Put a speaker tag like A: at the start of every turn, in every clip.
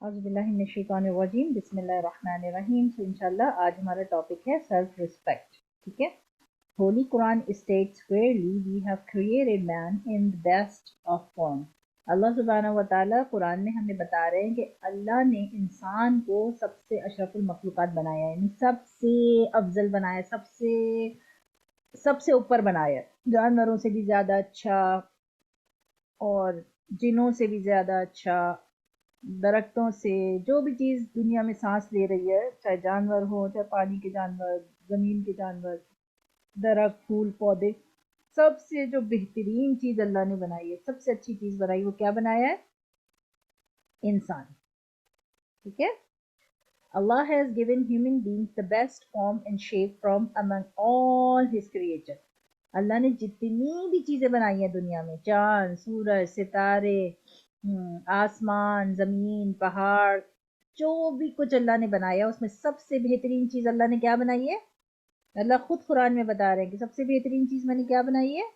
A: औज़ुबिल्लाहिमिनश्शैतानिर्रजीम बिस्मिल्लाहिर्रहमानिर्रहीम। तो इंशाल्लाह आज हमारा टॉपिक है सेल्फ रिस्पेक्ट। ठीक है। Holy Quran states clearly we have created man in the best of form. अल्लाह सुब्हानहू व तआला कुरान में हमें बता रहे हैं कि अल्लाह ने इंसान को सबसे अशरफुल मखलूक़ात बनाया है, यानी सबसे अफजल बनाया, सबसे सबसे ऊपर बनाया, जानवरों से भी ज़्यादा अच्छा और जिनों से भी ज़्यादा अच्छा, दरख्तों से, जो भी चीज़ दुनिया में सांस ले रही है, चाहे जानवर हो, चाहे पानी के जानवर, ज़मीन के जानवर, दरख्त, फूल, पौधे, सबसे जो बेहतरीन चीज़ अल्लाह ने बनाई है, सबसे अच्छी चीज़ बनाई, वो क्या बनाया है? इंसान। ठीक है। Allah has given human beings the best form and shape from among all his creatures. अल्लाह ने जितनी भी चीजें बनाई हैं दुनिया में, चांद, सूरज, सितारे, आसमान, जमीन, पहाड़, जो भी कुछ अल्लाह ने बनाया उसमें सबसे बेहतरीन चीज अल्लाह ने क्या बनाई है? अल्लाह खुद कुरान में बता रहे हैं कि सबसे बेहतरीन चीज मैंने क्या बनाई है?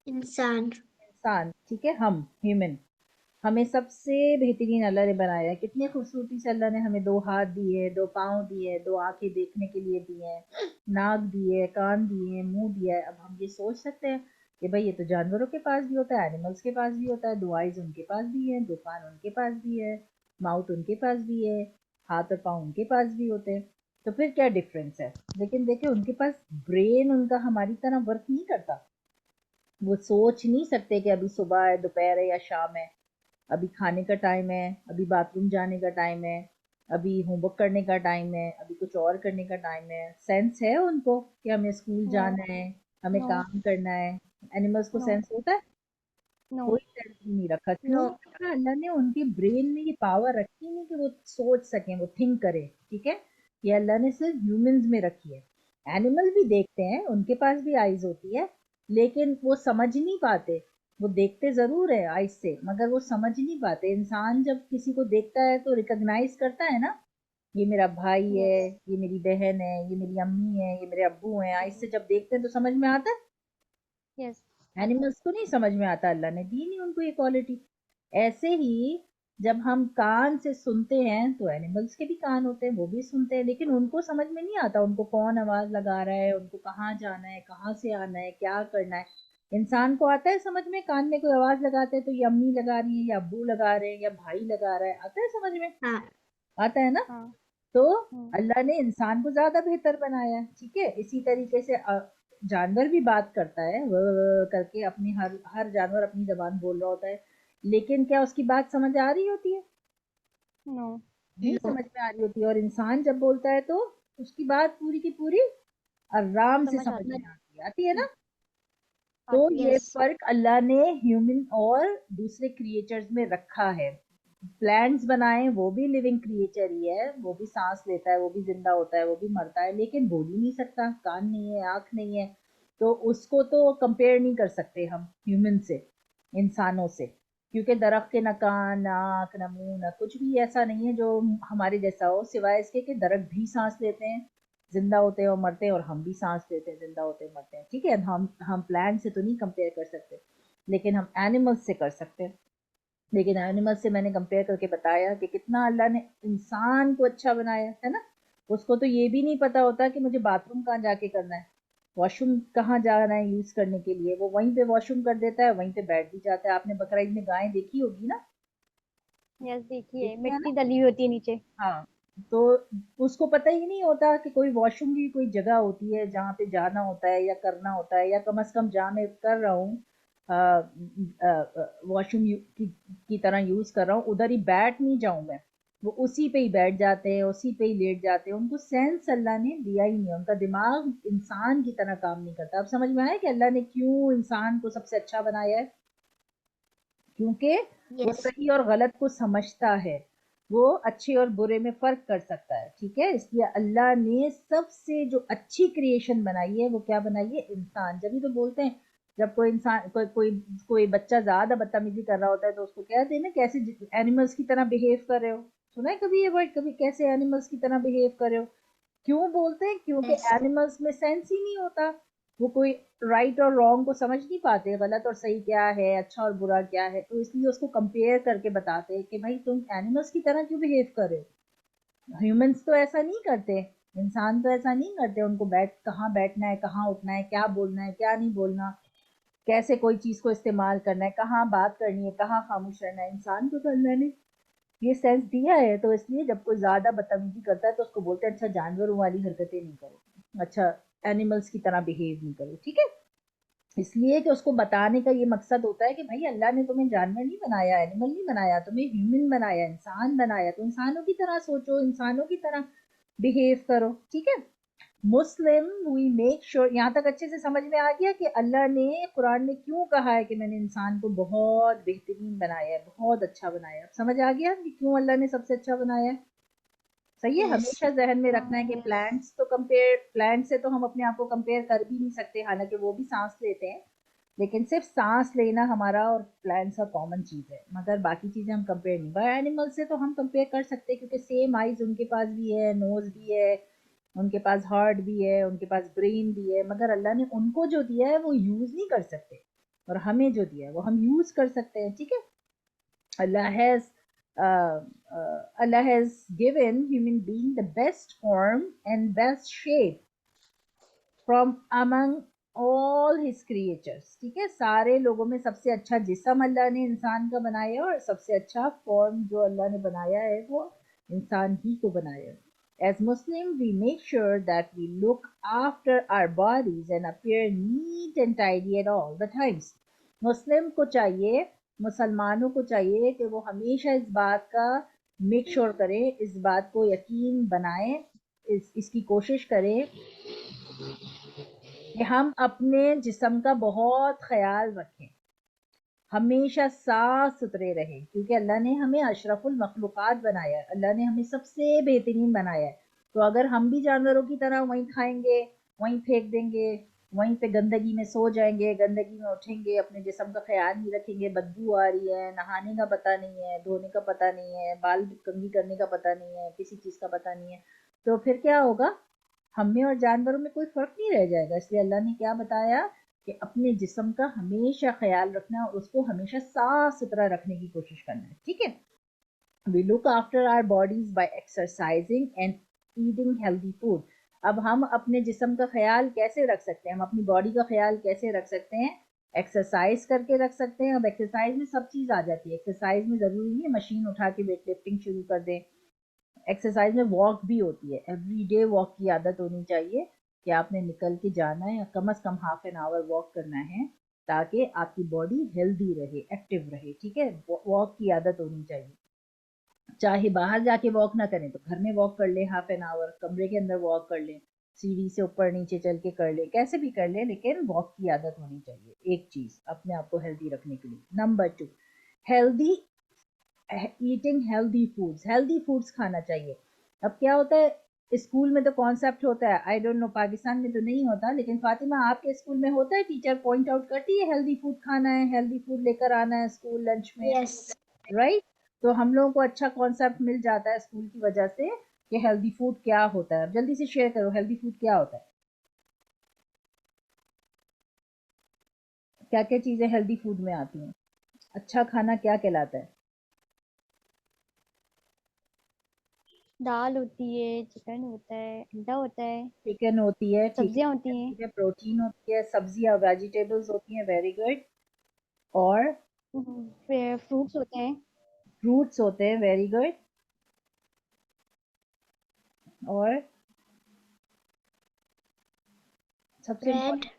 B: इंसान।
A: इंसान। ठीक है, हम ह्यूमन, हमें सबसे बेहतरीन अल्लाह ने बनाया है। कितनी खूबसूरती से अल्लाह ने हमें दो हाथ दिए, दो पाँव दिए, दो आंखें देखने के लिए दी हैं, नाक दिए, कान दिए, मुंह दिया है। अब हम ये सोच सकते हैं कि भाई ये तो जानवरों के पास भी होता है, एनिमल्स के पास भी होता है, दो आइज उनके पास भी है, दो कान उनके पास भी है, माउथ उनके पास भी है, हाथ और पाँव उनके पास भी होते हैं, तो फिर क्या डिफरेंस है? लेकिन देखिए उनके पास ब्रेन उनका हमारी तरह वर्क नहीं करता। वो सोच नहीं सकते कि अभी सुबह है, दोपहर है या शाम है, अभी खाने का टाइम है, अभी बाथरूम जाने का टाइम है, अभी होमवर्क करने का टाइम है, अभी कुछ और करने का टाइम है। सेंस है उनको कि हमें स्कूल
B: नो।
A: जाना है, हमें
B: नो।
A: काम करना है? एनिमल्स को
B: नो।
A: सेंस होता है?
B: नो।
A: कोई सेंस भी नहीं रखा। क्यों
B: नो।
A: नहीं रखा? अल्लाह ने उनके ब्रेन में ये पावर रखी नहीं कि वो सोच सकें, वो थिंक करें। ठीक है। ये अल्लाह ने सिर्फ ह्यूमंस में रखी है। एनिमल भी देखते हैं, उनके पास भी आईज होती है, लेकिन वो समझ नहीं पाते। वो देखते जरूर है आईज से, मगर वो समझ नहीं पाते। इंसान जब किसी को देखता है तो रिकॉग्नाइज करता है ना, ये मेरा भाई है,
B: यस।
A: ये मेरी बहन है, ये मेरी अम्मी है, ये मेरे अब्बू हैं। आईज से जब देखते हैं तो समझ में आता है।
B: यस।
A: एनिमल्स को नहीं समझ में आता, अल्लाह ने दी नहीं उनको ये क्वालिटी। ऐसे ही जब हम कान से सुनते हैं तो एनिमल्स के भी कान होते हैं, वो भी सुनते हैं, लेकिन उनको समझ में नहीं आता उनको कौन आवाज लगा रहा है, उनको कहाँ जाना है, कहाँ से आना है, क्या करना है। इंसान को आता है समझ में, कान में कोई आवाज लगाते हैं तो ये अम्मी लगा रही है या अब्बू लगा रहे हैं या भाई लगा रहा है, आता है समझ में?
B: हाँ।
A: आता है ना?
B: हाँ।
A: तो
B: हम्म।
A: अल्लाह ने इंसान को ज्यादा बेहतर बनाया है। ठीक है। इसी तरीके से जानवर भी बात करता है, करके अपनी हर हर जानवर अपनी जबान बोल रहा होता है, लेकिन क्या उसकी बात समझ आ रही होती है?
B: नो।
A: नहीं
B: नो।
A: समझ में आ रही होती है। और इंसान जब बोलता है तो उसकी बात पूरी की पूरी आराम से
B: समझ
A: समझ
B: आती
A: में आती है ना? तो
B: आती
A: ये
B: यस।
A: फर्क अल्लाह ने ह्यूमन और दूसरे क्रिएचर्स में रखा है। प्लांट्स बनाए, वो भी लिविंग क्रिएचर ही है, वो भी सांस लेता है, वो भी जिंदा होता है, वो भी मरता है, लेकिन बोल ही नहीं सकता, कान नहीं है, आंख नहीं है। तो उसको तो कंपेयर नहीं कर सकते हम ह्यूमन से, इंसानों से, क्योंकि दरख्त के न कान, न आंख, न मुंह, न कुछ भी ऐसा नहीं है जो हमारे जैसा हो, सिवाय इसके कि दरख्त भी सांस लेते हैं, जिंदा होते हैं और मरते हैं, और हम भी सांस लेते हैं, जिंदा होते हैं, मरते हैं। ठीक है। हम प्लांट से तो नहीं कंपेयर कर सकते, लेकिन हम एनिमल्स से कर सकते हैं। लेकिन एनिमल से मैंने कंपेयर करके बताया कि कितना अल्लाह ने इंसान को अच्छा बनाया है ना। उसको तो ये भी नहीं पता होता कि मुझे बाथरूम कहाँ जाके करना है, वॉशरूम कहाँ जाना है यूज करने के लिए, वो वहीं पे वॉशरूम कर देता है, वहीं पे बैठ भी जाता है। आपने बकरा ईद में गाय देखी होगी ना?
B: यस, देखिए
A: देखी है ना?
B: मिट्टी डली हुई होती है नीचे।
A: हाँ। तो उसको पता ही नहीं होता कि कोई वॉशरूम की कोई जगह होती है जहाँ पे जाना होता है या करना होता है, या कम से कम जहाँ मैं कर रहा हूँ वॉशरूम की तरह यूज कर रहा हूँ, उधर ही बैठ नहीं जाऊं मैं। वो उसी पे ही बैठ जाते हैं, उसी पे ही लेट जाते हैं। उनको सेंस अल्लाह ने दिया ही नहीं, उनका दिमाग इंसान की तरह काम नहीं करता। अब समझ में आया कि अल्लाह ने क्यों इंसान को सबसे अच्छा बनाया है? क्योंकि वो
B: यस।
A: सही और गलत को समझता है, वो अच्छे और बुरे में फर्क कर सकता है। ठीक है। इसलिए अल्लाह ने सबसे जो अच्छी क्रिएशन बनाई है वो क्या बनाई है? इंसान। जब भी तो बोलते हैं, जब कोई इंसान कोई बच्चा ज्यादा बदतमीजी कर रहा होता है तो उसको कहते हैं ना, कैसे एनिमल्स की तरह बिहेव कर रहे हो। सुना है कभी ये वर्ड? कभी कैसे एनिमल्स की तरह बिहेव कर रहे हो? क्यों बोलते हैं? क्योंकि
B: यस।
A: एनिमल्स में सेंस ही नहीं होता। वो कोई राइट और रॉन्ग को समझ नहीं पाते, गलत और सही क्या है, अच्छा और बुरा क्या है, तो इसलिए उसको कंपेयर करके बताते हैं कि भाई तुम एनिमल्स की तरह क्यों बिहेव कर रहे हो। ह्यूमंस तो ऐसा नहीं करते, इंसान तो ऐसा नहीं करते, उनको कहाँ बैठना है, कहाँ उठना है, क्या बोलना है, क्या नहीं बोलना, कैसे कोई चीज को इस्तेमाल करना है, कहाँ बात करनी है, कहाँ खामोश रहना है। इंसान को तो अल्लाह ने ये सेंस दिया है, तो इसलिए जब कोई ज्यादा बदतमीजी करता है तो उसको बोलते हैं अच्छा जानवरों वाली हरकतें नहीं करो, अच्छा एनिमल्स की तरह बिहेव नहीं करो, ठीक है। इसलिए कि उसको बताने का ये मकसद होता है कि भाई अल्लाह ने तुम्हें जानवर नहीं बनाया, एनिमल नहीं बनाया, तुम्हें ह्यूमन बनाया, इंसान बनाया, तो इंसानों की तरह सोचो, इंसानों की तरह बिहेव करो, ठीक है। मुस्लिम वी मेक श्योर, यहाँ तक अच्छे से समझ में आ गया कि अल्लाह ने कुरान में क्यों कहा है कि मैंने इंसान को बहुत बेहतरीन बनाया है, बहुत अच्छा बनाया है। समझ आ गया कि क्यों अल्लाह ने सबसे अच्छा बनाया है। सही है,
C: Yes.
A: हमेशा जहन में रखना है कि
B: yes.
A: प्लांट से तो हम अपने आप को कंपेयर कर भी नहीं सकते, हालांकि वो भी सांस लेते हैं, लेकिन सिर्फ सांस लेना हमारा और प्लांट्स का कॉमन चीज है, मगर बाकी चीजें हम कंपेयर नहीं। बाय एनिमल से तो हम कंपेयर कर सकते हैं क्योंकि सेम आईज उनके पास भी है, नोज भी है, उनके पास हार्ट भी है, उनके पास ब्रेन भी है, मगर अल्लाह ने उनको जो दिया है वो यूज नहीं कर सकते, और हमें जो दिया है वो हम यूज कर सकते हैं, ठीक है। Allah has Allah has given human being the best form and best shape from among all his creatures, ठीक है। सारे लोगों में सबसे अच्छा जिस्म अल्लाह ने इंसान का बनाया है, और सबसे अच्छा फॉर्म जो अल्लाह ने बनाया है वो इंसान ही को बनाया है। As Muslim, we make sure that we look after our bodies and appear neat and tidy at all the times. मुस्लिम को चाहिए, मुसलमानों को चाहिए कि वो हमेशा इस बात का मेक श्योर करें, इस बात को यकीन बनाएं, इसकी कोशिश करें कि हम अपने जिस्म का बहुत ख्याल रखें, हमेशा साफ सुथरे रहें, क्योंकि अल्लाह ने हमें अशरफुल मखलूक़ात बनाया है, अल्लाह ने हमें सबसे बेहतरीन बनाया है। तो अगर हम भी जानवरों की तरह वहीं खाएंगे, वहीं फेंक देंगे, वहीं पे गंदगी में सो जाएंगे, गंदगी में उठेंगे, अपने जिस्म का ख्याल नहीं रखेंगे, बदबू आ रही है, नहाने का पता नहीं है, धोने का पता नहीं है, बाल कंघी करने का पता नहीं है, किसी चीज़ का पता नहीं है, तो फिर क्या होगा, हम में और जानवरों में कोई फर्क नहीं रह जाएगा। इसलिए अल्लाह ने क्या बताया कि अपने जिस्म का हमेशा ख्याल रखना और उसको हमेशा साफ सुथरा रखने की कोशिश करना है, ठीक है। We look after our bodies by exercising and eating healthy food. अब हम अपने जिस्म का ख्याल कैसे रख सकते हैं, हम अपनी बॉडी का ख्याल कैसे रख सकते हैं, एक्सरसाइज करके रख सकते हैं। अब एक्सरसाइज में सब चीज़ आ जाती है, एक्सरसाइज में ज़रूरी नहीं है मशीन उठा के वेट लिफ्टिंग शुरू कर दें, एक्सरसाइज में वॉक भी होती है, एवरीडे वॉक की आदत होनी चाहिए कि आपने निकल के जाना है या कम से कम हाफ एन आवर वॉक करना है, ताकि आपकी बॉडी हेल्दी रहे, एक्टिव रहे, ठीक है। वॉक की आदत होनी चाहिए, चाहे बाहर जाके वॉक ना करें तो घर में वॉक कर लें, हाफ एन आवर कमरे के अंदर वॉक कर लें, सीढ़ी से ऊपर नीचे चल के कर लें, कैसे भी कर लें, लेकिन वॉक की आदत होनी चाहिए, एक चीज अपने आप को हेल्दी रखने के लिए। Number 2, healthy eating healthy foods खाना चाहिए। अब क्या होता है, स्कूल में तो कॉन्सेप्ट होता है, आई डोंट नो पाकिस्तान में तो नहीं होता, लेकिन फातिमा आपके स्कूल में होता है, टीचर पॉइंट आउट करती है हेल्दी फूड खाना है, हेल्दी फूड लेकर आना है स्कूल लंच में,
C: Yes.
A: राइट। तो हम लोगों को अच्छा कॉन्सेप्ट मिल जाता है स्कूल की वजह से कि हेल्दी फूड क्या होता है। जल्दी से शेयर करो, हेल्दी फूड क्या होता है, क्या क्या चीजें हेल्दी फूड में आती हैं, अच्छा खाना क्या कहलाता है।
B: दाल होती है, चिकन होता है, अंडा होता है,
A: चिकन होती है, ठीक
B: सब्जियां होती हैं,
A: है, प्रोटीन होती है, सब्जियां वेजिटेबल्स होती हैं, वेरी गुड। और
B: फिर फ्रूट्स होते हैं,
A: फ्रूट्स होते हैं, वेरी गुड। और सबसे
C: Bread.
A: इम्पोर्टेंट,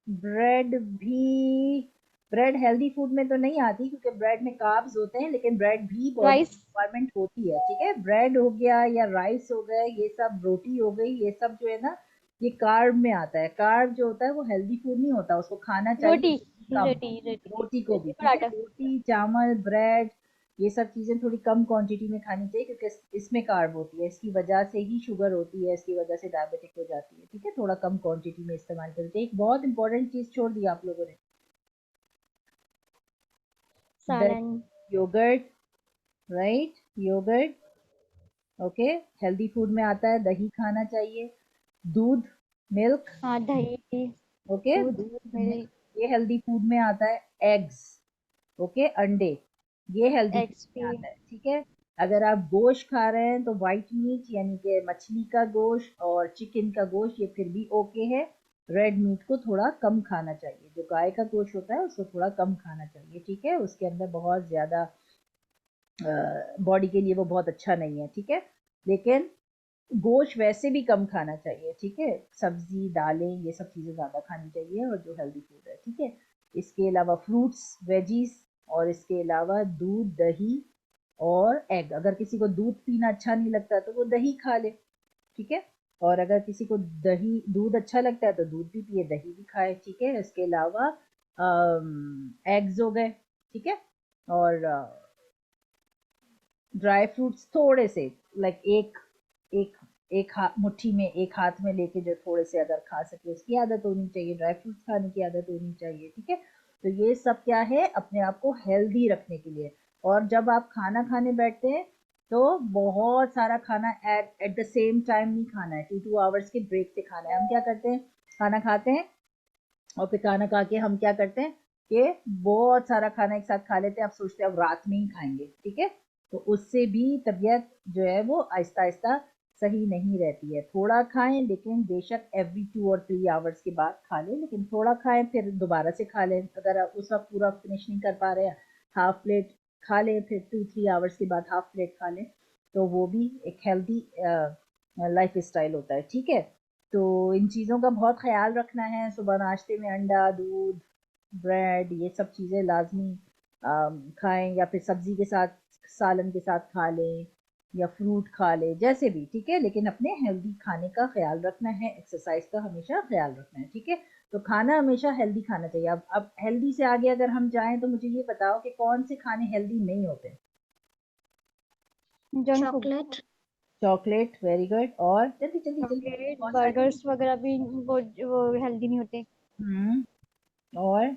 A: ब्रेड भी, ब्रेड हेल्दी फूड में तो नहीं आती क्योंकि ब्रेड में कार्ब्स होते हैं, लेकिन ब्रेड भी बॉडी
B: राइस।
A: रिक्वायरमेंट होती है, ठीक है। ब्रेड हो गया या राइस हो गए, ये सब रोटी हो गई, ये सब जो है ना, ये कार्ब में आता है। कार्ब जो होता है वो हेल्दी फूड नहीं होता, उसको खाना चाहिए
B: रोटी
A: कम।
B: रोटी रोटी
A: रोटी को भी,
B: रोटी
A: ठीक है,
B: पराठा।
A: रोटी चावल ब्रेड, ये सब चीजें थोड़ी कम क्वांटिटी में खानी चाहिए क्योंकि इसमें कार्ब होती है, इसकी वजह से ही शुगर होती है, इसकी वजह से डायबिटिक हो जाती है, ठीक है। थोड़ा कम क्वांटिटी में इस्तेमाल करते हैं। एक बहुत इंपॉर्टेंट चीज छोड़ दी आप लोगों ने,
B: सालन।
A: Yogurt, right, yogurt, okay, healthy food में आता है। दही खाना चाहिए, दूध, मिल्क,
B: हाँ दही,
A: ओके,
B: दूध,
A: दूध,
B: मिल्क,
A: मिल्क, ये हेल्दी फूड में आता है। एग्स, ओके, अंडे, ये हेल्दी फूड
B: एग्स
A: में
B: भी।
A: आता है, ठीक है। अगर आप गोश्त खा रहे हैं तो व्हाइट मीट यानी कि मछली का गोश्त और चिकन का गोश्त ये फिर भी ओके है। रेड मीट को थोड़ा कम खाना चाहिए, जो गाय का गोश्त होता है उसको थोड़ा कम खाना चाहिए, ठीक है, उसके अंदर बहुत ज्यादा बॉडी के लिए वो बहुत अच्छा नहीं है, ठीक है। लेकिन गोश्त वैसे भी कम खाना चाहिए, ठीक है। सब्जी, दालें, ये सब चीजें ज्यादा खानी चाहिए और जो हेल्दी फूड है, ठीक है। इसके अलावा फ्रूट्स, वेजीज, और इसके अलावा दूध, दही और एग। अगर किसी को दूध पीना अच्छा नहीं लगता तो वो दही खा ले, ठीक है। और अगर किसी को दही दूध अच्छा लगता है तो दूध भी पिए, दही भी खाए, ठीक है। इसके अलावा एग्स हो गए, ठीक है। और ड्राई फ्रूट्स थोड़े से, लाइक एक एक एक मुट्ठी में, एक हाथ में लेके जो थोड़े से अगर खा सके उसकी आदत होनी चाहिए, ड्राई फ्रूट्स खाने की आदत होनी चाहिए, ठीक है। तो ये सब क्या है, अपने आप को हेल्दी रखने के लिए। और जब आप खाना खाने बैठते हैं तो बहुत सारा खाना at at the same time नहीं खाना है, 2 2 आवर्स के ब्रेक से खाना है। हम क्या करते हैं, खाना खाते हैं और फिर खाना खा के हम क्या करते हैं कि बहुत सारा खाना एक साथ खा लेते हैं, आप सोचते हैं अब रात में ही खाएंगे, ठीक है। तो उससे भी तबीयत जो है वो आहिस्ता आहिस्ता सही नहीं रहती है। थोड़ा खाएं, लेकिन बेशक एवरी 2 और 3 आवर्स के बाद खा लें, लेकिन थोड़ा खाएं फिर दोबारा से खा लें। अगर आप उस वक्त पूरा फिनिश नहीं कर पा रहे हैं, हाफ प्लेट खा लें, फिर 2 3 आवर्स के बाद हाफ प्लेट खा लें, तो वो भी एक हेल्दी लाइफ स्टाइल होता है, ठीक है। तो इन चीज़ों का बहुत ख्याल रखना है। सुबह नाश्ते में अंडा, दूध, ब्रेड, ये सब चीज़ें लाजमी खाएं, या फिर सब्जी के साथ, सालन के साथ खा लें, या फ्रूट खा लें, जैसे भी, ठीक है। लेकिन अपने हेल्दी खाने का ख्याल रखना है, एक्सरसाइज का हमेशा ख्याल रखना है, ठीक है। तो खाना हमेशा हेल्दी खाना चाहिए। अब हेल्दी से आगे अगर हम जाएं तो मुझे ये बताओ कि कौन से खाने हेल्दी नहीं होते।
B: Junk food.
C: Chocolate.
A: Chocolate, very good. और जल्दी जल्दी जल्दी,
B: चॉकलेट,
A: बहुत सारी।
B: बर्गर्स वगैरह भी वो हेल्दी नहीं होते।
A: हम्म, और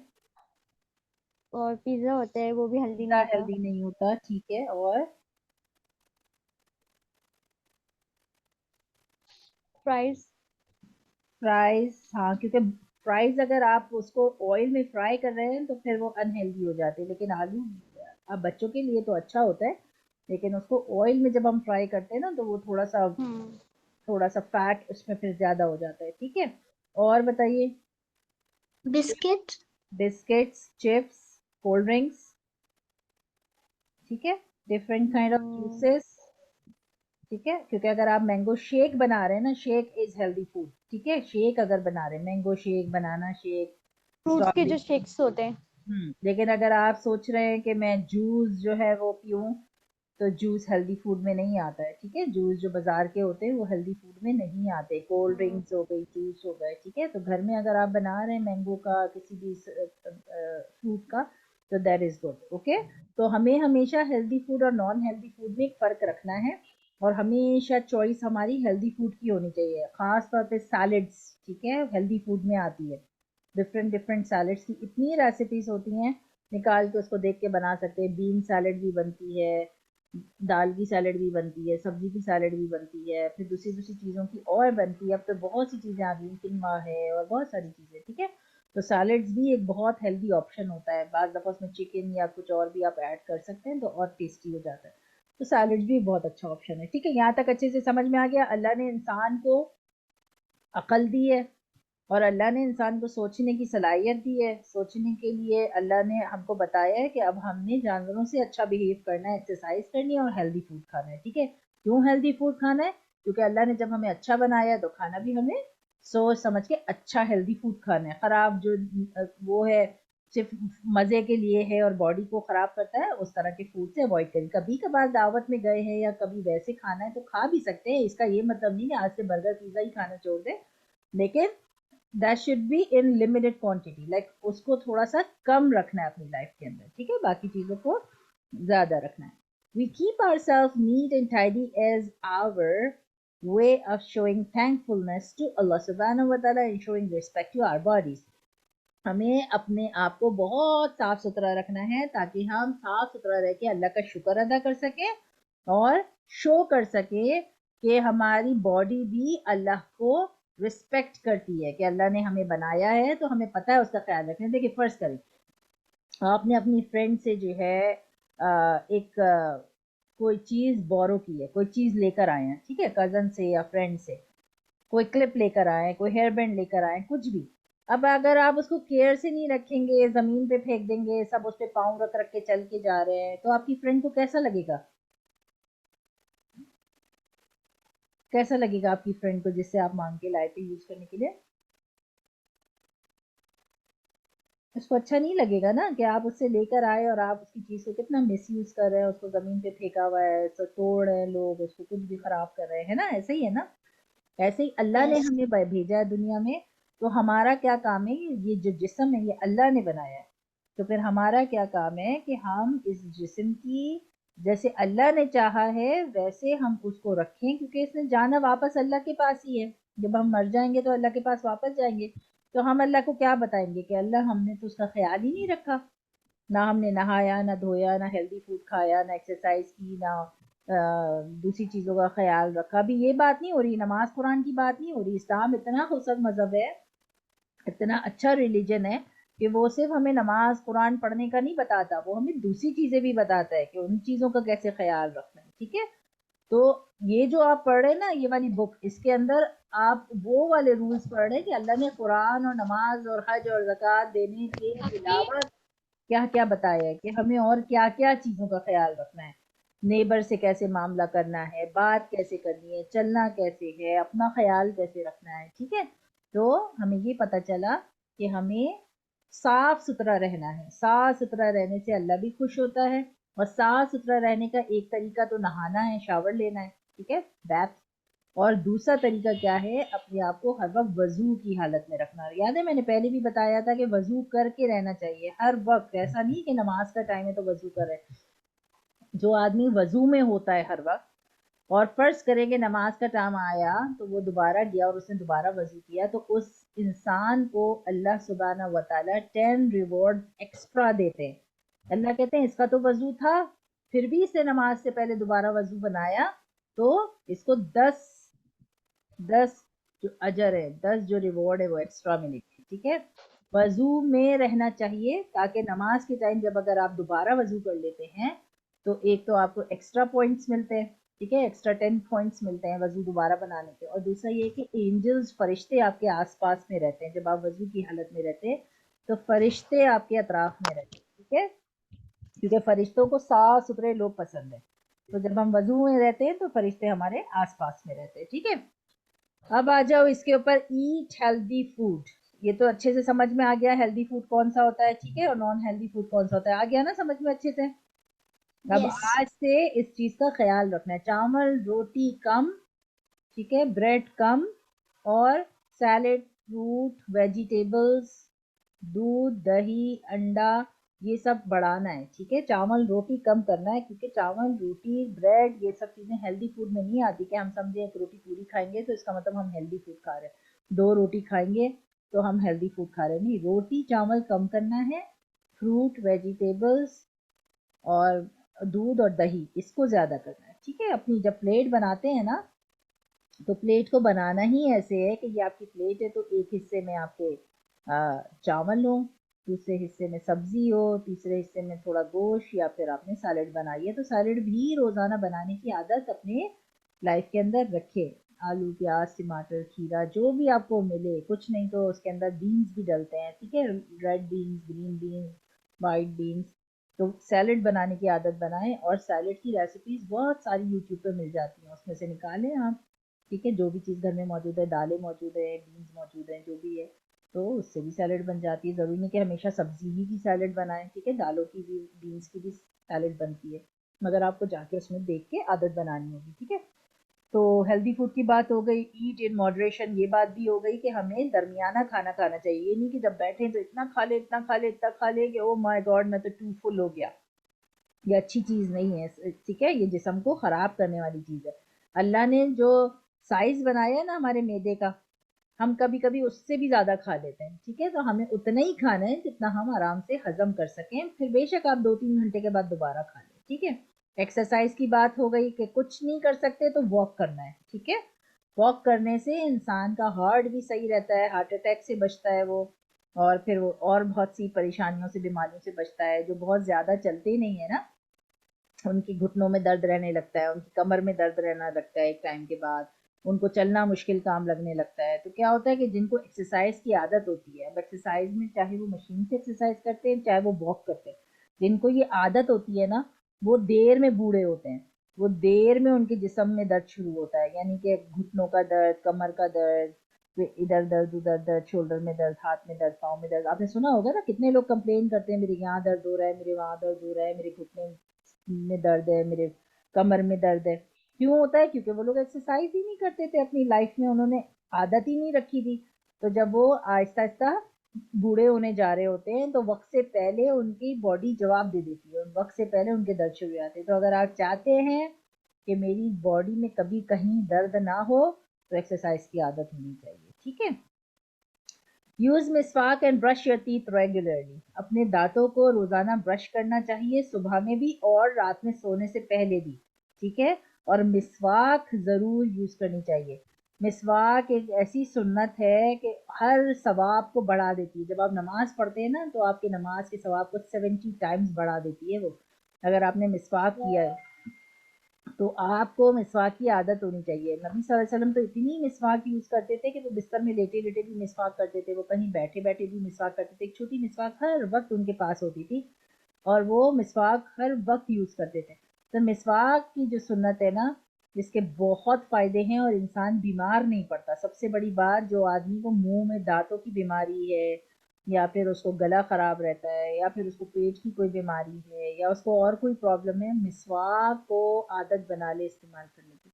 B: और पिज्जा होता है वो भी हेल्दी नहीं
A: पिज्जा
B: होता।
A: हेल्दी नहीं होता, ठीक है। और
B: फ्राइज।
A: फ्राइज, हाँ, क्योंकि फ्राइज अगर आप उसको ऑयल में फ्राई कर रहे हैं तो फिर वो अनहेल्दी हो जाते हैं। लेकिन आलू अब बच्चों के लिए तो अच्छा होता है, लेकिन उसको ऑयल में जब हम फ्राई करते हैं ना तो वो
B: हम्म।
A: थोड़ा सा फैट उसमें फिर ज्यादा हो जाता है, ठीक है। और बताइए।
C: Biscuit.
A: Biscuits, chips, cold drinks, ठीक है। Different kind of
B: hmm,
A: juices, ठीक है। क्योंकि अगर आप मैंगो शेक बना रहे हैं ना, शेक इज हेल्दी फूड, ठीक है। शेक अगर बना रहे हैं, mango shake, banana shake,
B: fruits के
A: स्ट्रॉबेरी
B: जो
A: शेक।
B: शेक्स होते हैं।
A: लेकिन अगर आप सोच रहे हैं कि मैं जूस जो है वो पीऊं, तो जूस हेल्दी फूड में नहीं आता है, ठीक है। जूस जो बाजार के होते हैं वो हेल्दी फूड में नहीं आते। कोल्ड
B: हम्म,
A: ड्रिंक्स हो गई, जूस हो गए, ठीक है। तो घर में अगर आप बना रहे हैं मैंगो का, किसी भी फ्रूट का, तो दैट इज गुड, ओके। तो हमें हमेशा हेल्दी फूड और नॉन हेल्दी फूड में एक फर्क रखना है, और हमेशा चॉइस हमारी हेल्दी फूड की होनी चाहिए। खास तौर पे सैलड्स, ठीक है, हेल्दी फूड में आती है। डिफरेंट डिफरेंट सैलड्स की इतनी रेसिपीज होती हैं, निकाल के उसको देख के बना सकते हैं। बीन सैलड भी बनती है, दाल की सैलड भी बनती है, सब्जी की सैलड भी बनती है, फिर दूसरी दूसरी चीज़ों की और बनती है। अब तो बहुत सी चीज़ें आ गई, किनवा है और बहुत सारी चीज़ें, ठीक है। तो सैलड्स भी एक बहुत हेल्दी ऑप्शन होता है। बाद दफ़ा उसमें चिकन या कुछ और भी आप ऐड कर सकते हैं तो और टेस्टी हो जाता है। तो सैलड्स भी बहुत अच्छा ऑप्शन है, ठीक है। यहाँ तक अच्छे से समझ में आ गया। अल्लाह ने इंसान को अकल दी है, और अल्लाह ने इंसान को सोचने की सलाहियत दी है। सोचने के लिए अल्लाह ने हमको बताया है कि अब हमने जानवरों से अच्छा बिहेव करना है, एक्सरसाइज करनी है और हेल्दी फूड खाना है, ठीक है। क्यों हेल्दी फूड खाना है? क्योंकि अल्लाह ने जब हमें अच्छा बनाया है तो खाना भी हमें सोच समझ के अच्छा हेल्दी फूड खाना है। खराब जो वो है, सिर्फ मजे के लिए है और बॉडी को खराब करता है, उस तरह के फूड से अवॉइड करें। कभी कभार दावत में गए हैं या कभी वैसे खाना है तो खा भी सकते हैं, इसका ये मतलब नहीं कि आज से बर्गर पिज्जा ही खाना छोड़ दें। लेकिन that should be in limited quantity, like उसको थोड़ा सा कम रखना है अपनी लाइफ के अंदर, ठीक है। बाकी चीजों को ज्यादा रखना है। We keep ourselves neat and tidy as our way of showing thankfulness to Allah subhanahu wa ta'ala and showing respect to our bodies. हमें अपने आप को बहुत साफ सुथरा रखना है ताकि हम साफ सुथरा रह के अल्लाह का शुक्र अदा कर सके और शो कर सके कि हमारी बॉडी भी अल्लाह को रिस्पेक्ट करती है कि अल्लाह ने हमें बनाया है तो हमें पता है उसका ख्याल रखना है। देखिए फर्ज करें आपने अपनी फ्रेंड से जो है एक कोई चीज़ बोरो की है, कोई चीज़ लेकर आए हैं, ठीक है, कज़न से या फ्रेंड से कोई क्लिप लेकर आए, कोई हेयर बैंड लेकर आए, कुछ भी। अब अगर आप उसको केयर से नहीं रखेंगे, ज़मीन पे फेंक देंगे, सब उस पे पाँव रख रख के चल के जा रहे हैं, तो आपकी फ्रेंड को कैसा लगेगा? कैसा लगेगा आपकी फ्रेंड को जिससे आप मांग के लाए थे यूज़ करने के लिए? उसको अच्छा नहीं लगेगा ना कि आप उससे लेकर आए और आप उसकी चीज़ को कितना मिसयूज कर रहे हैं, उसको ज़मीन पे फेंका हुआ है, उसको तोड़ रहे हैं लोग, उसको कुछ भी खराब कर रहे हैं, है ना? ऐसा ही है ना? ऐसे ही अल्लाह ने
C: Yes.
A: हमें भेजा है दुनिया में, तो हमारा क्या काम है, ये जो जिस्म है ये अल्लाह ने बनाया है, तो फिर हमारा क्या काम है कि हम इस जिस्म की जैसे अल्लाह ने चाहा है वैसे हम उसको रखें, क्योंकि इसने जाना वापस अल्लाह के पास ही है। जब हम मर जाएंगे तो अल्लाह के पास वापस जाएंगे, तो हम अल्लाह को क्या बताएंगे कि अल्लाह हमने तो उसका ख्याल ही नहीं रखा, ना हमने नहाया, ना धोया, ना हेल्दी फूड खाया, ना एक्सरसाइज की, ना दूसरी चीज़ों का ख्याल रखा। अभी ये बात नहीं हो रही, नमाज कुरान की बात नहीं हो रही। इस्लाम इतना खुशक मजहब है, इतना अच्छा रिलीजन है कि वो सिर्फ हमें नमाज कुरान पढ़ने का नहीं बताता, वो हमें दूसरी चीज़ें भी बताता है कि उन चीज़ों का कैसे ख्याल रखना है, ठीक है। तो ये जो आप पढ़ रहे हैं ना, ये वाली बुक, इसके अंदर आप वो वाले रूल्स पढ़ रहे हैं कि अल्लाह ने कुरान और नमाज और हज और ज़कात देने के
B: अभी
A: अलावा क्या क्या बताया है कि हमें और क्या क्या चीज़ों का ख्याल रखना है, नेबर से कैसे मामला करना है, बात कैसे करनी है, चलना कैसे है, अपना ख्याल कैसे रखना है, ठीक है। तो हमें ये पता चला कि हमें साफ सुथरा रहना है, साफ सुथरा रहने से अल्लाह भी खुश होता है, और साफ सुथरा रहने का एक तरीका तो नहाना है, शावर लेना है, ठीक है, बैथ। और दूसरा तरीका क्या है, अपने आप को हर वक्त वजू की हालत में रखना। याद है मैंने पहले भी बताया था कि वजू करके रहना चाहिए हर वक्त, ऐसा नहीं कि नमाज का टाइम है तो वजू कर रहे। जो आदमी वजू में होता है हर वक्त, और फर्ज करेंगे नमाज का टाइम आया तो वो दोबारा गया और उसने दोबारा वजू किया, तो उस इंसान को अल्लाह सुब्हानहू व तआला 10 रिवॉर्ड एक्स्ट्रा देते हैं। अल्लाह कहते हैं इसका तो वजू था, फिर भी इसने नमाज से पहले दोबारा वजू बनाया, तो इसको 10 जो अजर है, 10 जो रिवॉर्ड है वो एक्स्ट्रा मिलेगी, ठीक है। वजू में रहना चाहिए ताकि नमाज के टाइम जब अगर आप दोबारा वजू कर लेते हैं तो एक तो आपको एक्स्ट्रा पॉइंट्स मिलते हैं, ठीक है, एक्स्ट्रा 10 पॉइंट्स मिलते हैं वजू दोबारा बनाने के। और दूसरा ये कि एंजल्स फरिश्ते आपके आसपास में रहते हैं, जब आप वजू की हालत में रहते हैं तो फरिश्ते आपके अतराफ में रहते हैं, ठीक है, क्योंकि फरिश्तों को साफ सुथरे लोग पसंद है। तो जब हम वजू में रहते हैं तो फरिश्ते हमारे आसपास में रहते हैं, ठीक है। अब आ जाओ इसके ऊपर, ईट हेल्दी फूड। ये तो अच्छे से समझ में आ गया हेल्दी फूड कौन सा होता है, ठीक है, और नॉन हेल्दी फूड कौन सा होता है, आ गया ना समझ में अच्छे से। अब
C: Yes.
A: आज से इस चीज का ख्याल रखना है, चावल रोटी कम, ठीक है, ब्रेड कम, और सैलेड, फ्रूट, वेजिटेबल्स, दूध, दही, अंडा, ये सब बढ़ाना है, ठीक है। चावल रोटी कम करना है, क्योंकि चावल रोटी ब्रेड ये सब चीजें हेल्दी फूड में नहीं आती कि हम समझे एक रोटी पूरी खाएंगे तो इसका मतलब हम हेल्दी फूड खा रहे हैं, 2 रोटी खाएंगे तो हम हेल्दी फूड खा रहे हैं, नहीं, रोटी चावल कम करना है, फ्रूट वेजिटेबल्स और दूध और दही इसको ज्यादा करना है, ठीक है। अपनी जब प्लेट बनाते हैं ना, तो प्लेट को बनाना ही ऐसे है कि ये आपकी प्लेट है तो एक हिस्से में आपके चावल हो, दूसरे हिस्से में सब्जी हो, तीसरे हिस्से में थोड़ा गोश्त, या फिर आपने सैलेड बनाई है तो सैलेड भी रोजाना बनाने की आदत अपने लाइफ के अंदर रखे। आलू प्याज टमाटर खीरा जो भी आपको मिले, कुछ नहीं तो उसके अंदर बीन्स भी डलते हैं, ठीक है, red beans, green beans, white beans. तो सैलेड बनाने की आदत बनाएं, और सैलेड की रेसिपीज बहुत सारी यूट्यूब पे मिल जाती हैं, उसमें से निकालें आप, ठीक है, जो भी चीज़ घर में मौजूद है, दालें मौजूद है, बीन्स मौजूद हैं, जो भी है, तो उससे भी सैलेड बन जाती है। ज़रूरी नहीं कि हमेशा सब्जी ही की सैलेड बनाएं, ठीक है, दालों की भी, बीन्स की भी सैलेड बनती है, मगर आपको जाके उसमें देख के आदत बनानी होगी, ठीक है। तो हेल्दी फूड की बात हो गई, ईट इन मॉडरेशन, ये बात भी हो गई कि हमें दरमियाना खाना खाना चाहिए। ये नहीं कि जब बैठे तो इतना खा ले इतना खा ले इतना खा ले कि ओ माय गॉड मैं तो टू फुल हो गया, ये अच्छी चीज़ नहीं है, ठीक है, ये जिस्म को ख़राब करने वाली चीज़ है। अल्लाह ने जो साइज़ बनाया है ना हमारे मैदे का, हम कभी कभी उससे भी ज़्यादा खा लेते हैं, ठीक है, तो हमें उतना ही खाना है जितना हम आराम से हजम कर सकें, फिर बेशक आप 2-3 घंटे के बाद दोबारा खा लें, ठीक है। एक्सरसाइज की बात हो गई कि कुछ नहीं कर सकते तो वॉक करना है, ठीक है, वॉक करने से इंसान का हार्ट भी सही रहता है, हार्ट अटैक से बचता है वो, और फिर वो और बहुत सी परेशानियों से, बीमारियों से बचता है। जो बहुत ज़्यादा चलते नहीं है ना, उनकी घुटनों में दर्द रहने लगता है, उनकी कमर में दर्द रहना लगता है एक टाइम के बाद, उनको चलना मुश्किल काम लगने लगता है। तो क्या होता है कि जिनको एक्सरसाइज की आदत होती है, अब एक्सरसाइज में चाहे वो मशीन से एक्सरसाइज करते हैं चाहे वो वॉक करते हैं, जिनको ये आदत होती है ना, वो देर में बूढ़े होते हैं। वो देर में उनके जिस्म में दर्द शुरू होता है, यानी कि घुटनों का दर्द, कमर का दर्द, फिर इधर दर्द उधर दर्द, शोल्डर में दर्द, हाथ में दर्द, पाँव में दर्द। आपने सुना होगा ना, कितने लोग कंप्लेन करते हैं मेरे यहाँ दर्द हो रहा है, मेरे वहाँ दर्द हो रहा है, मेरे घुटने में दर्द है, मेरे कमर में दर्द है। क्यों होता है? क्योंकि वो लोग एक्सरसाइज ही नहीं करते थे अपनी लाइफ में, उन्होंने आदत ही नहीं रखी थी। तो जब वो आहिस्ता आहिस्ता बूढ़े होने जा रहे होते हैं तो वक्त से पहले उनकी बॉडी जवाब दे देती है, वक्त से पहले उनके दर्द शुरू हो जाते हैं। तो अगर आप चाहते हैं कि मेरी बॉडी में कभी कहीं दर्द ना हो, तो एक्सरसाइज की आदत होनी चाहिए, ठीक है। यूज मिसवाक and brush your teeth regularly. अपने दांतों को रोजाना ब्रश करना चाहिए, सुबह में भी और रात में सोने से पहले भी, ठीक है। और मिसवाक जरूर यूज करनी चाहिए। मिसवाक एक ऐसी सुन्नत है कि हर सवाब को बढ़ा देती है। जब आप नमाज पढ़ते हैं ना, तो आपके नमाज के सवाब को 70 टाइम्स बढ़ा देती है वो, अगर आपने मिसवाक किया है। तो आपको मिसवाक की आदत होनी चाहिए। नबी सल्लल्लाहु अलैहि वसल्लम तो इतनी मिसवाक यूज करते थे कि वो बिस्तर में लेटे लेटे भी मिसवाक करते थे, वो कहीं बैठे बैठे भी मिसवाक करते थे। एक छोटी मिसवाक हर वक्त उनके पास होती थी और वो मिसवाक हर वक्त यूज करते थे। तो मिसवाक की जो सुन्नत है ना, इसके बहुत फायदे हैं और इंसान बीमार नहीं पड़ता। सबसे बड़ी बात, जो आदमी को मुंह में दांतों की बीमारी है, या फिर उसको गला खराब रहता है, या फिर उसको पेट की कोई बीमारी है, या उसको और कोई प्रॉब्लम है, मिसवाक को आदत बना ले इस्तेमाल करने की।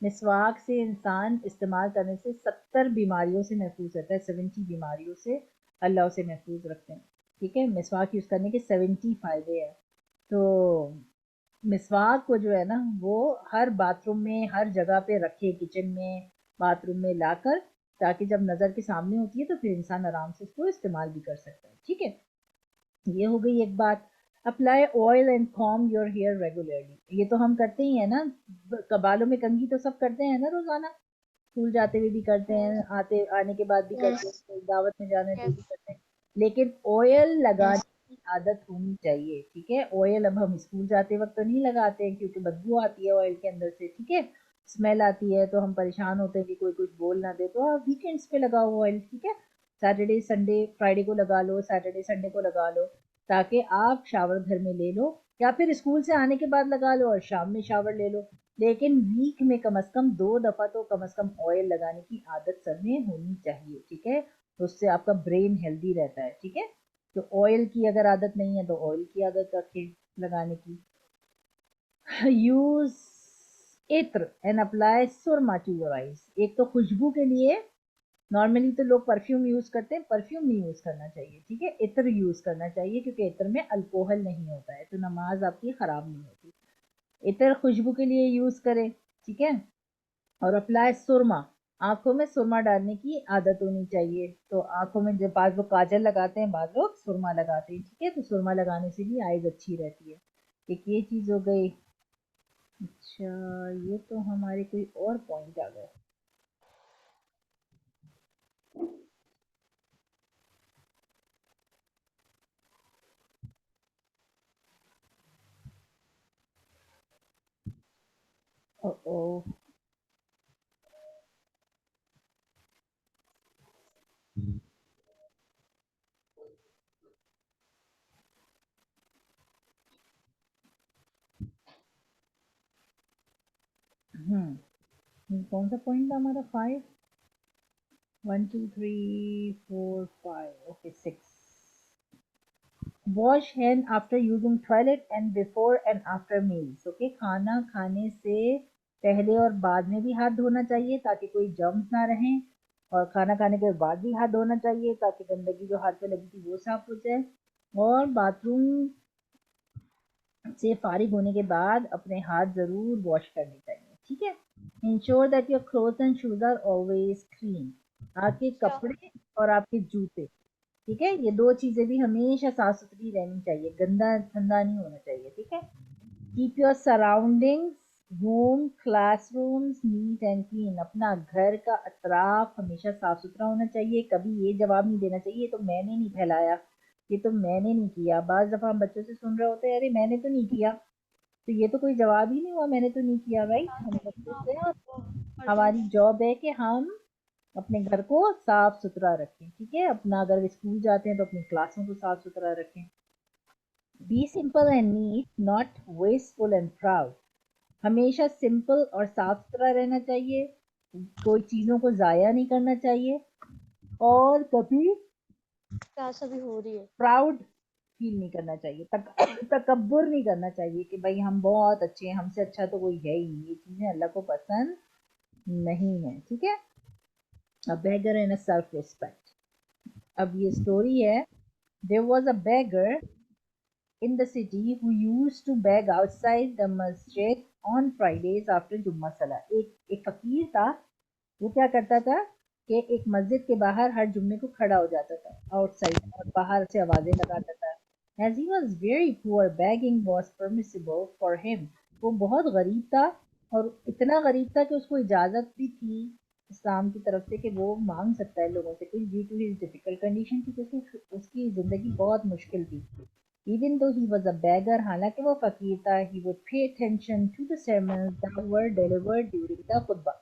A: मिसवाक से इंसान इस्तेमाल करने से 70 बीमारियों से महफूज रहता है, 70 बीमारियों से अल्लाह उसे महफूज रखते हैं, ठीक है। मिसवाक यूज करने के 70 फायदे हैं। तो मिसवाक को जो है ना, वो हर बाथरूम में, हर जगह पे रखे, किचन में, बाथरूम में लाकर, ताकि जब नजर के सामने होती है तो फिर इंसान आराम से उसको इस्तेमाल भी कर सकता है, ठीक है। ये हो गई एक बात। Apply oil and comb your hair regularly. ये तो हम करते ही है ना, बालों में कंघी तो सब करते हैं ना रोजाना, स्कूल जाते हुए भी करते हैं,
B: Yes,
A: आते आने के बाद भी करते हैं,
C: Yes.
A: कोई दावत में जाना है तो भी
B: yes,
A: करते हैं। लेकिन ऑयल लगाने
C: Yes.
A: की आदत होनी चाहिए, ठीक है। ऑयल अब हम स्कूल जाते वक्त तो नहीं लगाते हैं, क्योंकि बदबू आती है ऑयल के अंदर से, ठीक है, स्मेल आती है, तो हम परेशान होते हैं कि कोई कुछ बोल ना दे। तो आप वीकेंड्स पे लगाओ ऑयल, ठीक है। सैटरडे संडे फ्राइडे को लगा लो, सैटरडे संडे को लगा लो, ताकि आप शावर घर में ले लो, या फिर स्कूल से आने के बाद लगा लो और शाम में शावर ले लो। लेकिन वीक में कम से कम 2 दफा तो कम से कम ऑयल लगाने की आदत सब में होनी चाहिए, ठीक है। तो उससे आपका ब्रेन हेल्दी रहता है, ठीक है। तो ऑयल की अगर आदत नहीं है तो ऑयल की आदत रखें लगाने की। Use itr and apply surma to your eyes. एक तो खुशबू के लिए नॉर्मली तो लोग परफ्यूम यूज करते हैं, परफ्यूम नहीं यूज करना चाहिए, ठीक है। इत्र यूज करना चाहिए, क्योंकि इत्र में अल्कोहल नहीं होता है, तो नमाज आपकी खराब नहीं होती। इत्र खुशबू के लिए यूज करें, ठीक है। और अप्लाई सुरमा, आंखों में सुरमा डालने की आदत होनी चाहिए। तो आंखों में जब बाद लोग काजल लगाते हैं, बाद लोग सुरमा लगाते हैं, ठीक है। तो सुरमा लगाने से भी आईज अच्छी रहती है। एक ये चीज हो गई। अच्छा, ये तो हमारे कोई और पॉइंट आ गए। ओ ओ, कौन सा पॉइंट था हमारा? 5, 1 2 3 4 5, okay 6। Wash hand after using toilet and before and after meals. Okay, खाना खाने से पहले और बाद में भी हाथ धोना चाहिए, ताकि कोई जर्म्स ना रहें। और खाना खाने के बाद भी हाथ धोना चाहिए, ताकि गंदगी जो हाथ पे लगी थी वो साफ हो जाए। और बाथरूम से फारिग होने के बाद अपने हाथ जरूर वॉश करने चाहिए, ठीक है। Ensure that your cloth and shoes are always clean. आपके
B: sure.
A: कपड़े और आपके जूते, ठीक है, ये दो चीजें भी हमेशा साफ सुथरी रहनी चाहिए, गंदा ठंडा नहीं होना चाहिए, ठीक है। Keep your surroundings room, classrooms neat and clean, अपना घर का अतराफ हमेशा साफ सुथरा होना चाहिए। कभी ये जवाब नहीं देना चाहिए ये तो मैंने नहीं फैलाया, ये तो मैंने नहीं किया। बाज दफा हम बच्चों से सुन रहे होते हैं अरे मैंने तो नहीं किया, तो ये तो कोई जवाब ही नहीं हुआ, मैंने तो नहीं किया। राइट, हम बच्चे से, और हमारी जॉब है कि हम अपने घर को साफ सुथरा रखें। ठीक है, अपना अगर स्कूल जाते हैं तो अपनी क्लासों को साफ सुथरा रखें। Be simple and neat, not wasteful and proud, हमेशा सिंपल और साफ सुथरा रहना चाहिए, कोई चीजों को जाया नहीं करना चाहिए, और कभी
B: क्लास अभी हो रही है।
A: प्राउड फील नहीं करना चाहिए, तकब्बुर नहीं करना चाहिए कि भाई हम बहुत अच्छे हैं, हमसे अच्छा तो कोई है ही नहीं। ये चीजें अल्लाह को पसंद नहीं है। ठीक है, a beggar and a self respect. अब ये स्टोरी है, there was a beggar in the city who used to beg outside the masjid on Fridays after जुम्मा सला। एक फकीर था, वो क्या करता था कि एक मस्जिद के बाहर हर जुम्मे को खड़ा हो जाता था आउटसाइड, और बाहर से आवाजें लगाता था। As he was very poor, begging was permissible for him. वो बहुत गरीब था, और इतना गरीब था कि उसको इजाजत भी थी इस्लाम की तरफ से कि वो मांग सकता है लोगों से कुछ, due to his difficult condition, क्योंकि उसकी जिंदगी बहुत मुश्किल थी। Even though he was a beggar, हालांकि वो फकीर था, he would pay attention to the sermons that were delivered during the khutbah.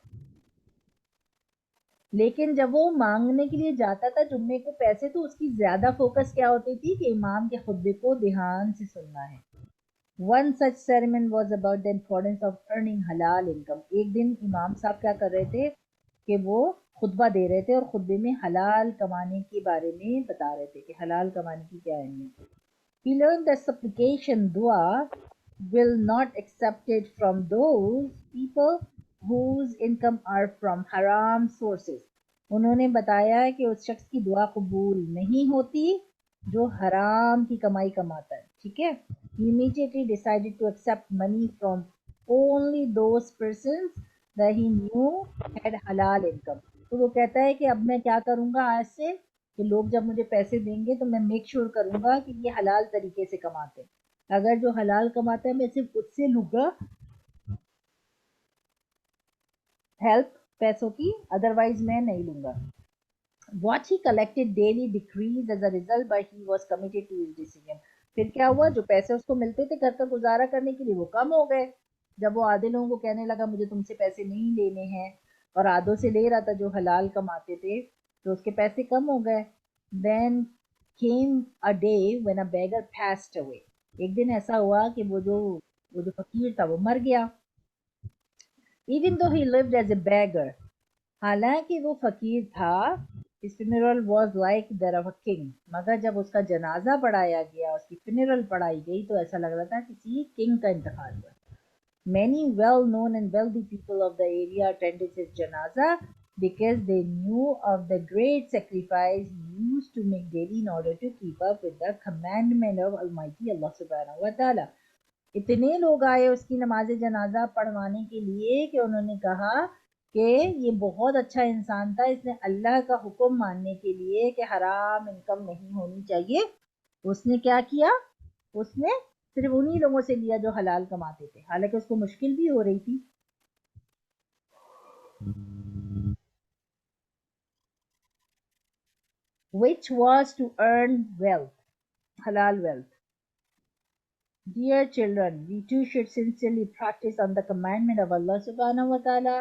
A: लेकिन जब वो मांगने के लिए जाता था जुम्मे को पैसे, तो उसकी ज्यादा फोकस क्या होती थी कि इमाम के खुतबे को ध्यान से सुनना है। One such sermon was about the importance of earning halal income. एक दिन इमाम साहब क्या कर रहे थे कि वो खुतबा दे रहे थे, और खुतबे में हलाल कमाने के बारे में बता रहे थे कि हलाल कमाने की क्या अहमियत है। He learned that supplication dua will not accept it from those people whose income are from haram sources. उन्होंने बताया कि उस शख्स की दुआ कबूल नहीं होती जो हराम की कमाई कमाता है। ठीक है, he immediately decided to accept money from only those persons that he knew had halal income. तो वो कहता है कि अब मैं क्या करूंगा आज से कि लोग जब मुझे पैसे देंगे तो मैं मेक श्योर करूंगा कि ये हलाल तरीके से कमाते हैं। अगर जो हलाल कमाता है मैं सिर्फ उससे लूंगा हेल्प पैसों की, अदरवाइज मैं नहीं लूंगा। What he collected daily decreased as a result, but he was committed to his decision. फिर क्या हुआ, जो पैसे उसको मिलते थे घर का गुजारा करने के लिए वो कम हो गए। जब वो आधे लोगों को कहने लगा मुझे तुमसे पैसे नहीं लेने हैं, और आधों से ले रहा था जो हलाल कमाते थे, तो उसके पैसे कम हो गए। Then came a day when a beggar passed away. एक दिन ऐसा हुआ कि वो जो फकीर था वो मर गया। Even though he lived as a beggar, हालांकि वो फकीर था, his funeral was like that of a king. मगर जब उसका जनाजा पढ़ाया गया, उसकी funeral पढ़ाई गई, तो ऐसा लग रहा था किसी किंग का इंतकाल हुआ। Many well-known and wealthy people of the area attended his janaza because they knew of the great sacrifice he used to make daily in order to keep up with the commandment of Almighty Allah Subhanahu wa Taala. इतने लोग आए उसकी नमाज जनाजा पढ़वाने के लिए कि उन्होंने कहा कि ये बहुत अच्छा इंसान था, इसने अल्लाह का हुक्म मानने के लिए कि हराम इनकम नहीं होनी चाहिए, उसने क्या किया, उसने सिर्फ उन्हीं लोगों से लिया जो हलाल कमाते थे, हालांकि उसको मुश्किल भी हो रही थी। Which was to earn wealth, halal wealth. Dear children, we too should sincerely practice on the commandment of Allah subhanahu wa ta'ala.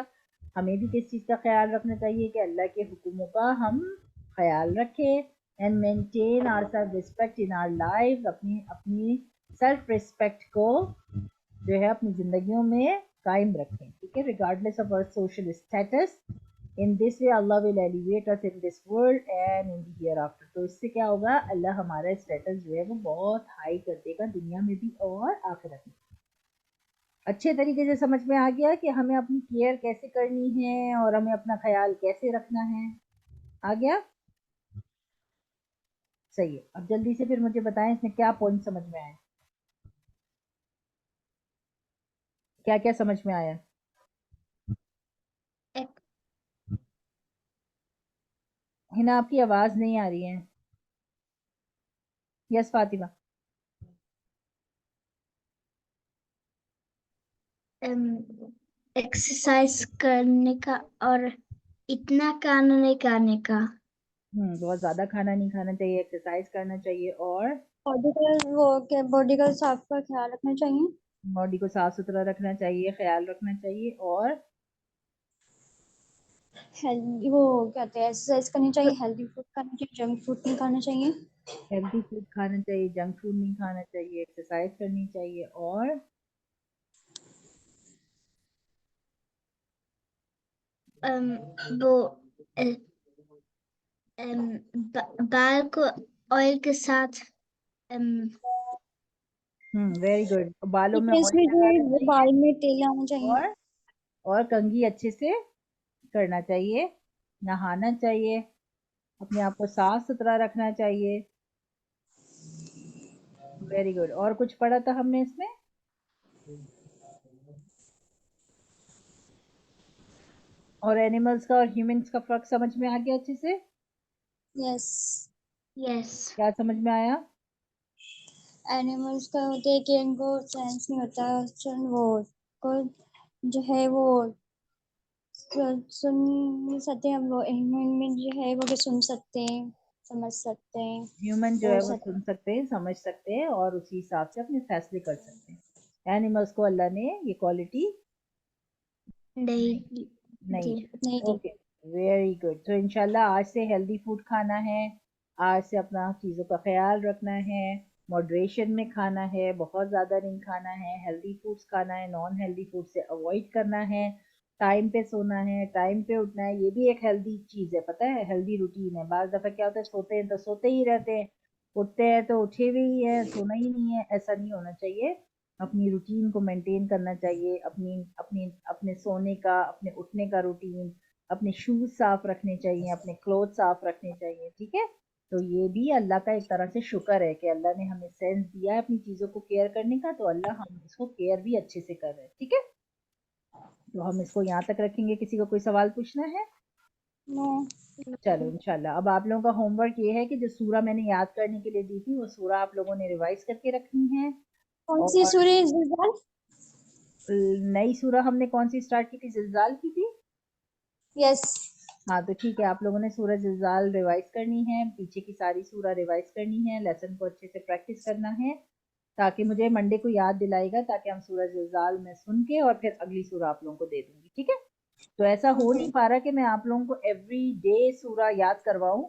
A: हमें भी किस चीज़ का ख्याल रखना चाहिए कि अल्लाह के हुक्मों का हम ख्याल रखें, and maintain our self respect in our lives. अपनी अपनी सेल्फ रिस्पेक्ट को जो है अपनी जिंदगियों में कायम रखें। ठीक है, regardless of our social status. In this way Allah will elevate us in this world and in the hereafter. तो इससे क्या होगा, अल्लाह हमारा स्टेटस जो है वो बहुत हाई कर देगा दुनिया में भी और आखिरत में। अच्छे तरीके से समझ में आ गया कि हमें अपनी केयर कैसे करनी है और हमें अपना ख्याल कैसे रखना है। आ गया, सही है। अब जल्दी से फिर मुझे बताएं इसमें क्या पॉइंट समझ में आया, क्या क्या समझ में आया। हिना आपकी आवाज नहीं आ रही है। यस फातिमा।
C: एक्सरसाइज करने का और इतना खाना नहीं खाने का।
A: बहुत ज्यादा खाना नहीं खाना चाहिए, एक्सरसाइज करना चाहिए और
B: बॉडी का साफ का ख्याल रखना चाहिए।
A: बॉडी को साफ सुथरा रखना चाहिए, ख्याल रखना चाहिए और
B: हेल्दी वो कहते हैं एक्सरसाइज करनी चाहिए, हेल्दी फूड खाना चाहिए, जंक फूड नहीं खाना चाहिए।
A: हेल्दी फूड खाना चाहिए, जंक फूड नहीं खाना चाहिए, एक्सरसाइज करनी चाहिए और
C: वो बाल को ऑयल के साथ
A: वेरी गुड। बालों में
B: वीकेंड्स
A: ऑयल
B: में जो
A: लगाना
B: है वो
A: चाहिए
B: बाल में तेल लाना चाहिए।
A: और कंघी अच्छे से करना चाहिए, नहाना चाहिए, अपने आप को साफ सुथरा रखना चाहिए। Very good. और कुछ पढ़ा था हमने इसमें? और एनिमल्स का और ह्यूमंस का फर्क समझ में आ गया अच्छे से?
B: यस।
C: यस।
A: क्या समझ में आया?
B: एनिमल्स का होते है कि इनको सेंस नहीं होता, वो को जो है वो सुन नहीं सकते, हम लोग ह्यूमन में जो है वो भी सुन सकते हैं, समझ सकते हैं,
A: ह्यूमन जो
B: बोल
A: है वो
B: सकते
A: सुन सकते हैं, समझ सकते हैं और उसी हिसाब से अपने फैसले कर सकते हैं। एनिमल्स को अल्लाह ने ये क्वालिटी
C: नहीं
A: नहीं
B: हैं।
A: दी।
B: नहीं दी।
A: Okay, very good. तो इंशाल्लाह आज से हेल्दी फूड खाना है, आज से अपना चीज़ों का ख्याल रखना है, मॉडरेशन में खाना है, बहुत ज़्यादा नहीं खाना है, हेल्दी फूड्स खाना है, नॉन हेल्दी फूड से अवॉइड करना है, टाइम पे सोना है, टाइम पे उठना है। ये भी एक हेल्दी चीज़ है, पता है, हेल्दी रूटीन है। बाज़ दफ़ा क्या होता है, सोते हैं तो सोते ही रहते हैं, उठते हैं तो उठे हुए ही हैं, सोना ही नहीं है। ऐसा नहीं होना चाहिए। अपनी रूटीन को मेंटेन करना चाहिए, अपनी अपनी अपने सोने का, अपने उठने का रूटीन, अपने शूज साफ रखने चाहिए, अपने क्लोथ साफ रखने चाहिए। ठीक है, तो ये भी अल्लाह का एक तरह से शुक्र है कि अल्लाह ने हमें सेंस दिया है अपनी चीज़ों को केयर करने का, तो अल्लाह हम इसको केयर भी अच्छे से कर रहे हैं। ठीक है, तो हम इसको यहाँ तक रखेंगे। किसी को कोई सवाल पूछना है?
B: नो।
A: चलो इंशाल्लाह। अब आप लोगों का होमवर्क ये है कि जो सूरा मैंने याद करने के लिए दी थी वो सूरा आप लोगों ने रिवाइज करके रखनी है।
B: कौन सी
A: और
B: सूरह ज़िलज़ाल?
A: नई सूरा हमने कौन सी स्टार्ट की थी? जिलजाल की थी।
B: यस।
A: हाँ तो ठीक है, आप लोगों ने सूरह जिलजाल रिवाइज करनी है, पीछे की सारी सूरा रिवाइज करनी है, लेसन को अच्छे से प्रैक्टिस करना है, ताकि मुझे मंडे को याद दिलाएगा, ताकि हम सूरह जिलजाल में सुन के और फिर अगली सूरा आप लोगों को दे दूंगी। ठीक है, तो ऐसा हो नहीं पा रहा कि मैं आप लोगों को एवरी डे सूरा याद करवाऊं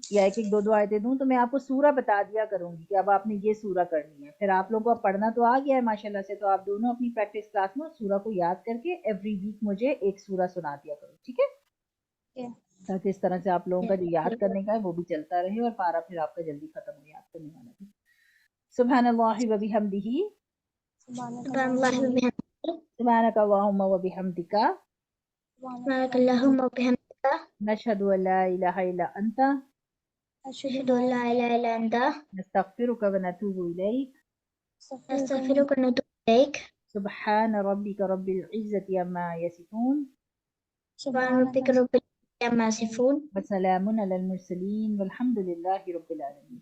A: या एक एक दो दो आयतें दूं, तो मैं आपको सूरा बता दिया करूंगी कि अब आपने ये सूरा करनी है। फिर आप लोगों को अब पढ़ना तो आ गया है माशाल्लाह से, तो आप दोनों अपनी प्रैक्टिस क्लास में सूरा को याद करके एवरी वीक मुझे एक सूरा सुना दिया करो। ठीक है, ताकि इस तरह से आप लोगों का जो याद करने का है वो भी चलता रहे और पारा फिर आपका जल्दी खत्म हो याद करने वाला भी। सुब्हानल्लाहि व बिहम्दिही, सुब्हानक अल्लाहुम्मा व बिहम्दिका,
C: सुब्हानकल्लाहुम्मा बिहम्दिका,
A: नशहदु अल्ला इलाहा इल्ला अंता,
C: अशहदु अल्ला इलाहा इल्ला अंता,
A: नस्तगफिरुका व नतूबु इलैक,
C: नस्तगफिरुका व नतूबु इलैक,
A: सुब्हान रब्बिका रब्बिल इज्जति अम्मा यसिफून,
C: सुब्हान रब्बिका रब्बिल इज्जति अम्मा यसिफून,
A: व सलामुन अलल मुरसलीन वल्हम्दुलिल्लाहि रब्बिल आलमीन।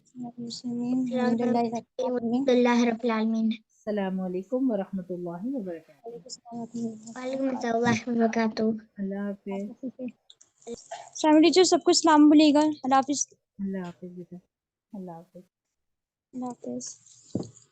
C: अल्हम्दुलिल्लाहि रब्बिल आलमीन।
A: अस्सलामु अलैकुम व रहमतुल्लाहि व बरकातुहू।
C: वालेकुम अस्सलाम व बरकातुहू।
A: अल्लाह हाफिज़।
B: फैमिली टीचर सबको सलाम बोलिएगा। अल्लाह हाफिज।
A: अल्लाह हाफिज़ बेटा, अल्लाह हाफिज़।
B: अल्लाह हाफिज।